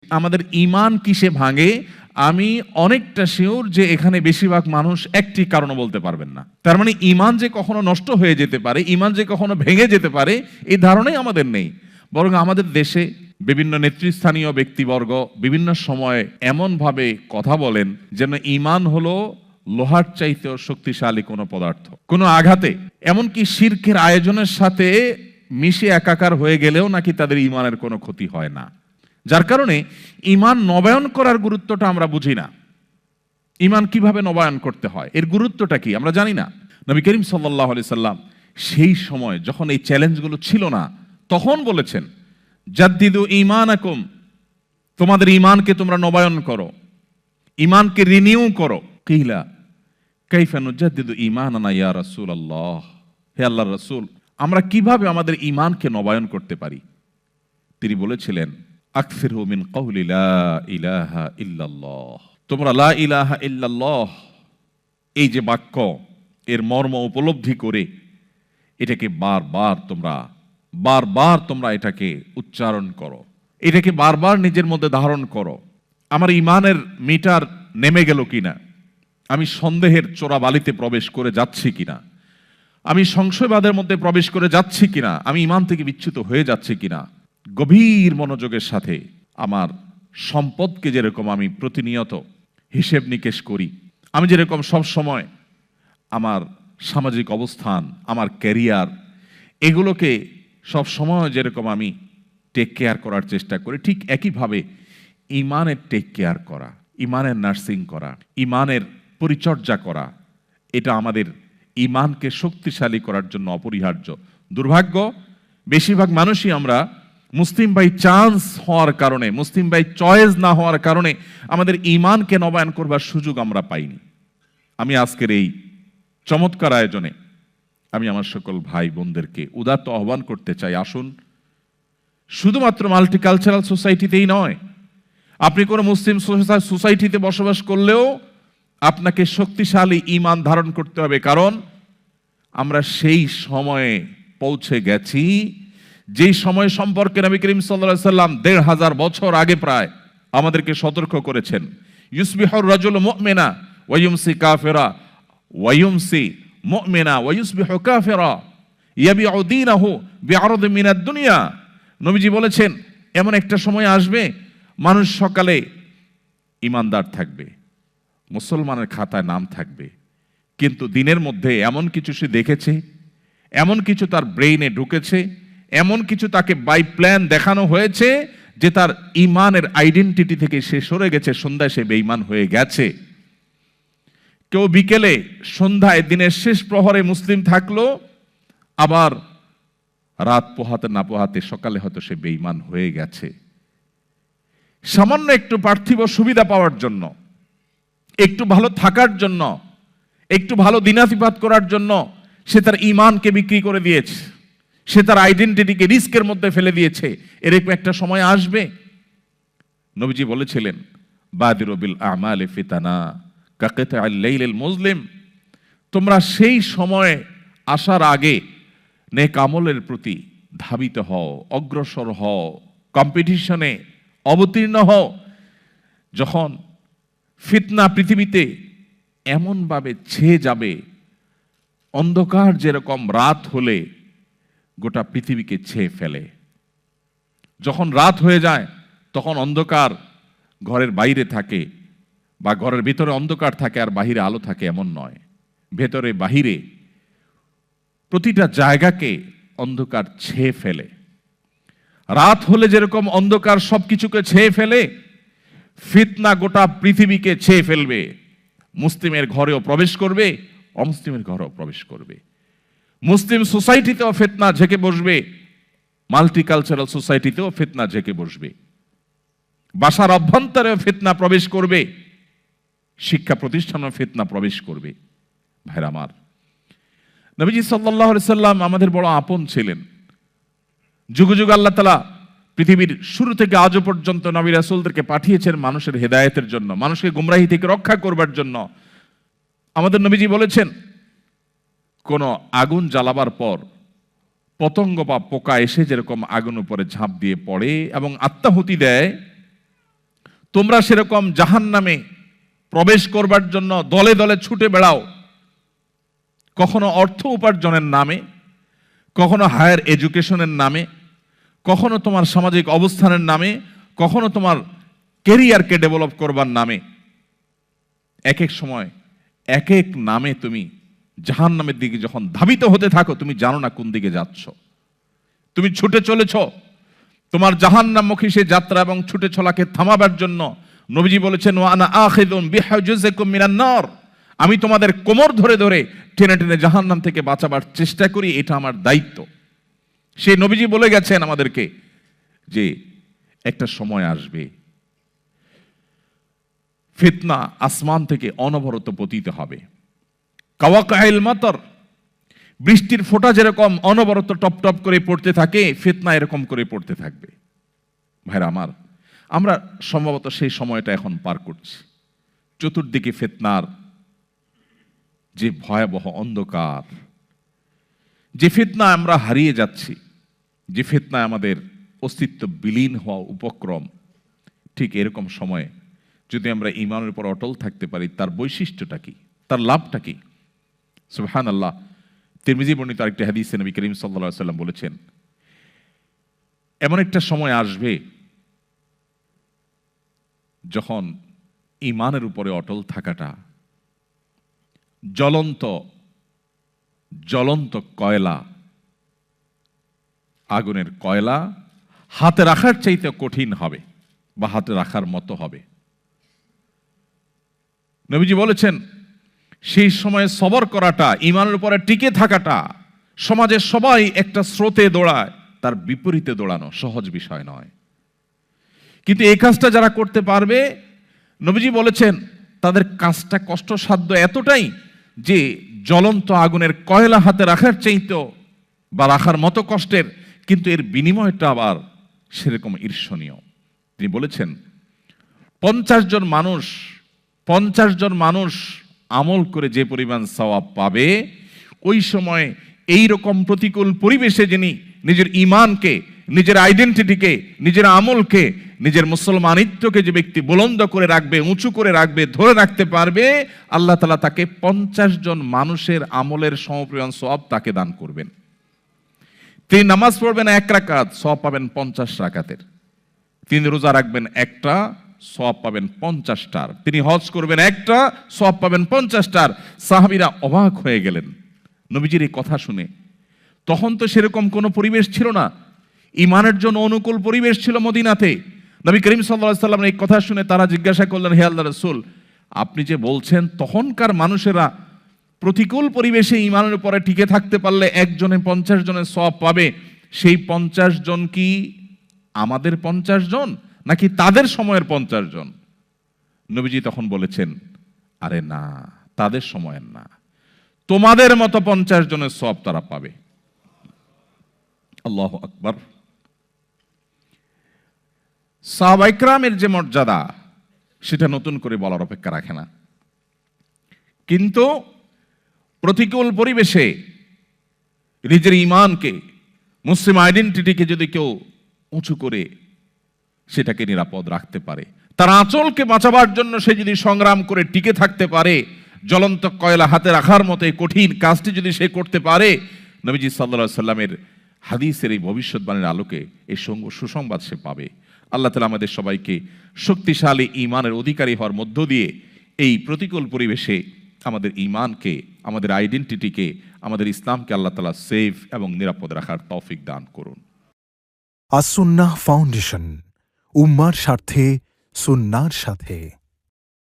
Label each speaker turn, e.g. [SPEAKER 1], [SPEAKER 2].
[SPEAKER 1] আমাদের ঈমান কিসে ভাঙে? আমি অনেকটা শিওর যে এখানে বেশিরভাগ মানুষ একটি কারণও বলতে পারবেন না। তার মানে ঈমান যে কখনো নষ্ট হয়ে যেতে পারে, ঈমান যে কখনো ভেঙে যেতে পারে, এই ধারণাই আমাদের নেই। বরং আমাদের দেশে বিভিন্ন নেতৃস্থানীয় ব্যক্তিবর্গ বিভিন্ন সময় এমনভাবে কথা বলেন যেন ঈমান হলো লোহার চাইতেও শক্তিশালী কোনো পদার্থ। কোনো আঘাতে, এমনকি শিরকের আয়োজনের সাথে মিশে একাকার হয়ে গেলেও নাকি তাদের ঈমানের কোনো ক্ষতি হয় না। যার কারণে ঈমান নবায়ন করার গুরুত্বটা আমরা বুঝি না। ঈমান কিভাবে নবায়ন করতে হয়, এর গুরুত্বটা কি আমরা জানি না। নবী করিম সাল্লাল্লাহু আলাইহি সাল্লাম সেই সময় যখন এই চ্যালেঞ্জগুলো ছিল না, তখন বলেছেন, জাদ্দিদু ঈমানাকুম, তোমাদের ঈমানকে তোমরা নবায়ন করো, ঈমানকে রিনিউ করো। কিলা কাইফা নুজাদ্দিদু ঈমানানা ইয়া রাসূলুল্লাহ, হে আল্লাহর রাসূল, আমরা কিভাবে আমাদের ঈমানকে নবায়ন করতে পারি? তিনি বলেছিলেন, আকসিরহু মিন কওলি লা ইলাহা ইল্লাল্লাহ, তোমরা লা ইলাহা ইল্লাল্লাহ এই যে বাক্য, এর মর্ম উপলব্ধি করে এটাকে বারবার তোমরা এটাকে উচ্চারণ করো, এটাকে বারবার নিজের মধ্যে ধারণ করো। আমার ঈমানের মিটার নেমে গেল কিনা, আমি সন্দেহের চোরাবালিতে প্রবেশ করে যাচ্ছি কিনা, আমি সংশয়বাদের মধ্যে প্রবেশ করে যাচ্ছি কিনা, আমি ঈমান থেকে বিচ্যুত হয়ে যাচ্ছি কিনা। গভীর মনোযোগের সাথে আমার সম্পদকে যেরকম আমি প্রতিনিয়ত হিসেব নিকেশ করি, আমি যেরকম সব সময় আমার সামাজিক অবস্থান, আমার ক্যারিয়ার, এগুলোকে সব সময় যেরকম আমি টেক কেয়ার করার চেষ্টা করি, ঠিক একইভাবে ঈমানের টেক কেয়ার করা, ঈমানের নার্সিং করা, ঈমানের পরিচর্যা করা, এটা আমাদের ঈমানকে শক্তিশালী করার জন্য অপরিহার্য। দুর্ভাগ্য, বেশিরভাগ মানুষই আমরা মুসলিম বাই চান্স হওয়ার কারণে, মুসলিম বাই চয়েস না হওয়ার কারণে আমাদের ঈমানকে নবায়ন করবার সুযোগ আমরা পাইনি। আমি আজকের এই চমৎকার আয়োজনে আমি আমার সকল ভাই বোনদেরকে উদাত্ত আহ্বান করতে চাই, আসুন শুধুমাত্র মাল্টিকালচারাল সোসাইটিতেই নয়, আপনি কোনো মুসলিম সোসাইটিতে বসবাস করলেও আপনাকে শক্তিশালী ঈমান ধারণ করতে হবে। কারণ আমরা সেই সময়ে পৌঁছে গেছি যেই সময় সম্পর্কে নবী করিম সাল্লাল্লাহু আলাইহি সাল্লাম ১৫০০ বছর আগে প্রায় আমাদেরকে সতর্ক করেছেন। ইউসবিহুর রাজুলু মুমিনা ওয়া ইউমসি কাফিরা ওয়া ইউমসি মুমিনা ওয়া ইউসবিহু কাফিরা ইয়াবিউ দীনাহু বিআরদ মিনাদ দুনিয়া। নবীজি বলেছেন, এমন একটা সময় আসবে মানুষ সকালে ঈমানদার থাকবে, মুসলমানের খাতায় নাম থাকবে, কিন্তু দিনের মধ্যে এমন কিছু সে দেখেছে, এমন কিছু তার ব্রেইনে ঢুকেছে, এমন কিছু তাকে বাই প্ল্যান দেখানো হয়েছে যে তার ঈমানের আইডেন্টিটি থেকে সে সরে গেছে, সন্ধ্যায় সে বেঈমান হয়ে গেছে। কেউ বিকেলে সন্ধ্যায় দিনের শেষ প্রহরে মুসলিম থাকলো, আবার রাত পোহাতে না পোহাতে সকালে হয়তো সে বেঈমান হয়ে গেছে। সামান্য একটু পার্থিব সুবিধা পাওয়ার জন্য, একটু ভালো থাকার জন্য, একটু ভালো দিনাতিপাত করার জন্য সে তার ঈমানকে বিক্রি করে দিয়েছে, সে তার আইডেন্টিটিকে রিস্কের মধ্যে ফেলে দিয়েছে। এরকম একটা সময় আসবে। নবীজি বলেছিলেন, বাদিরু বিল আমালি ফিতানা কাকিতা'আল লাইলিল মুজলিম, তোমরা সেই সময় আসার আগে নেক আমলের প্রতি ধাবিত হও, অগ্রসর হও, কম্পিটিশনে অবতীর্ণ হও, যখন ফিতনা পৃথিবীতে এমনভাবে ছেয়ে যাবে, অন্ধকার যেরকম রাত হলে গোটা পৃথিবীকে ছেয়ে ফেলে, যখন রাত হয়ে যায় তখন অন্ধকার ঘরের বাইরে থাকে বা ঘরের ভিতরে অন্ধকার থাকে আর বাহিরে আলো থাকে এমন নয়, ভেতরে বাহিরে প্রতিটা জায়গাকে অন্ধকার ছেয়ে ফেলে। রাত হলে যেরকম অন্ধকার সবকিছুকে ছেয়ে ফেলে, ফিতনা গোটা পৃথিবীকে ছেয়ে ফেলবে। মুসলিমের ঘরেও প্রবেশ করবে, অমুসলিমের ঘরেও প্রবেশ করবে। মুসলিম সোসাইটিতেও ফিতনা ঝেঁকে বসবে, মাল্টিকালচারাল সোসাইটিতেও ফিতনা ঝেঁকে বসবে। বাসার অভ্যন্তরেও ফিতনা প্রবেশ করবে, শিক্ষা প্রতিষ্ঠানেও ফিতনা প্রবেশ করবে। ভাইরা আমার, নবীজি সাল্লাল্লাহু আলাইহি সাল্লাম আমাদের বড় আপন ছিলেন। যুগ যুগ আল্লাহ তাআলা পৃথিবীর শুরু থেকে আজও পর্যন্ত নবী রাসূলদেরকে পাঠিয়েছেন মানুষের হেদায়েতের জন্য, মানুষকে গুমরাহি থেকে রক্ষা করবার জন্য। আমাদের নবীজি বলেছেন, কোন আগুন জ্বালাবার পর পতঙ্গ বা পোকা এসে যেরকম আগুন উপরে ঝাঁপ দিয়ে পড়ে এবং আত্মাহুতি দেয়, তোমরা সেরকম জাহান্নামে প্রবেশ করবার জন্য দলে দলে ছুটে বেড়াও, কখনো অর্থ উপার্জনের নামে, কখনো হায়ার এডুকেশনের নামে, কখনো তোমার সামাজিক অবস্থানের নামে, কখনো তোমার কেরিয়ারকে ডেভেলপ করবার নামে। এক এক সময় এক এক নামে তুমি জাহান্নামের দিকে যখন ধাবিত হতে থাকো, তুমি জানো না কোন দিকে যাচ্ছ। তুমি ছুটে চলেছ তোমার জাহান্নামমুখী সেই যাত্রা এবং ছুটে চলাকে থামাবার জন্য। নবীজি বলেছেন, ওয়া আনা আখিযুম বিহুজুজিকুম মিনান নার, আমি তোমাদের কোমর ধরে ধরে টেনে টেনে জাহান্নাম থেকে বাঁচাবার চেষ্টা করি, এটা আমার দায়িত্ব। সেই নবীজি বলে গেছেন আমাদেরকে যে একটা সময় আসবে, ফিতনা আসমান থেকে অনবরত পতিত হবে। কাওয়াকাইল মাতর, বৃষ্টির ফোঁটা যেরকম অনবরত টপ টপ করে পড়তে থাকে, ফিতনা এরকম করে পড়তে থাকবে। ভাইরা আমার, আমরা সম্ভবত সেই সময়টা এখন পার করছি। চতুর্দিকে ফিতনার যে ভয়াবহ অন্ধকার, যে ফিতনায় আমরা হারিয়ে যাচ্ছি, যে ফিতনায় আমাদের অস্তিত্ব বিলীন হওয়া উপক্রম, ঠিক এরকম সময়ে যদি আমরা ঈমানের উপর অটল থাকতে পারি, তার বৈশিষ্ট্যটা কি, তার লাভটা কি? সুবহানাল্লাহ। তিরমিজি বর্ণিত আরেকটি হাদিসে নবী করিম সাল্লাল্লাহু আলাইহি ওয়াসাল্লাম বলেছেন, এমন একটা সময় আসবে যখন ঈমানের উপরে অটল থাকাটা জ্বলন্ত জ্বলন্ত কয়লা, আগুনের কয়লা হাতে রাখার চাইতে কঠিন হবে বা হাতে রাখার মতো হবে। নবীজি বলেছেন, সেই সময়ে সবর করাটা, ঈমানের উপরে টিকে থাকাটা, সমাজের সবাই একটা স্রোতে দৌড়ায়, তার বিপরীতে দৌড়ানো সহজ বিষয় নয়। কিন্তু এই কাজটা যারা করতে পারবে, নবীজি বলেছেন তাদের কাজটা কষ্টসাধ্য এতটাই যে জ্বলন্ত আগুনের কয়লা হাতে রাখার চাইতেও বা রাখার মতো কষ্টের, কিন্তু এর বিনিময়টা আবার সেরকম ঈর্ষণীয়। তিনি বলেছেন 50 জন মানুষ আমল করে যে পরিমাণ সওয়াব পাবে, ওই সময় এই রকম প্রতিকূল পরিবেশে যিনি নিজের ঈমানকে, নিজের আইডেন্টিটিকে, নিজের আমলকে, নিজের মুসলমানিত্বকে যে ব্যক্তি বুলন্দ করে রাখবে, উঁচু করে রাখবে, ধরে রাখতে পারবে, আল্লাহ তাআলা তাকে 50 জন মানুষের আমলের সমপরিমাণ সওয়াব তাকে দান করবেন। তিনি নামাজ পড়বেন 1 রাকাত, সওয়াব পাবেন 50 রাকাতের। তিনি রোজা রাখবেন একটা, সওয়াব পাবেন 50টার। তিনি হজ করবেন একটা, সওয়াব পাবেন 50টার। সাহাবীরা অবাক হয়ে গেলেন নবীজির এই কথা শুনে। তখন তো সেরকম কোনো পরিবেশ ছিল না, ঈমানের জন্য অনুকূল পরিবেশ ছিল মদিনাতে। নবী করিম সাল্লাল্লাহু আলাইহি ওয়াসাল্লামের এই কথা শুনে তারা জিজ্ঞাসা করলেন, হে আল্লাহর রাসূল, আপনি যে বলছেন তখনকার মানুষেরা প্রতিকূল পরিবেশে ঈমানের উপরে টিকে থাকতে পারলে একজনে 50 জনের সওয়াব পাবে, সেই 50 জন কি আমাদের 50 জন নাকি তাদের সময়ের 50 জন? নবীজি তখন বলেছেন, আরে না, তাদের সময়ের না, তোমাদের মতো 50 জনের সওয়াব তারা পাবে। আল্লাহু আকবার। সাহাবায়ে কেরামের যে মর্যাদা, সেটা নতুন করে বলার অপেক্ষা রাখে না। কিন্তু প্রতিকূল পরিবেশে নিজের ঈমানকে, মুসলিম আইডেন্টিটিকে যদি কেউ উঁচু করে সেটাকে নিরাপদ রাখতে পারে, তার আঁচলকে বাঁচাবার জন্য সে যদি সংগ্রাম করে টিকে থাকতে পারে, জ্বলন্ত কয়লা হাতে রাখার মতো এই কঠিন কাজটি যদি সে করতে পারে, নবীজি সাল্লাল্লাহু আলাইহি সাল্লামের হাদিসের এই ভবিষ্যৎবাণীর আলোকে এই সুসংবাদ সে পাবে। আল্লাহ তাআলা আমাদের সবাইকে শক্তিশালী ঈমানের অধিকারী হওয়ার মধ্য দিয়ে এই প্রতিকূল পরিবেশে আমাদের ঈমানকে, আমাদের আইডেন্টিটিকে, আমাদের ইসলামকে আল্লাহ তাআলা সেফ এবং নিরাপদ রাখার তৌফিক দান করুন।
[SPEAKER 2] আস-সুন্নাহ ফাউন্ডেশন, উম্মার স্বার্থে সুন্নাহর সাথে।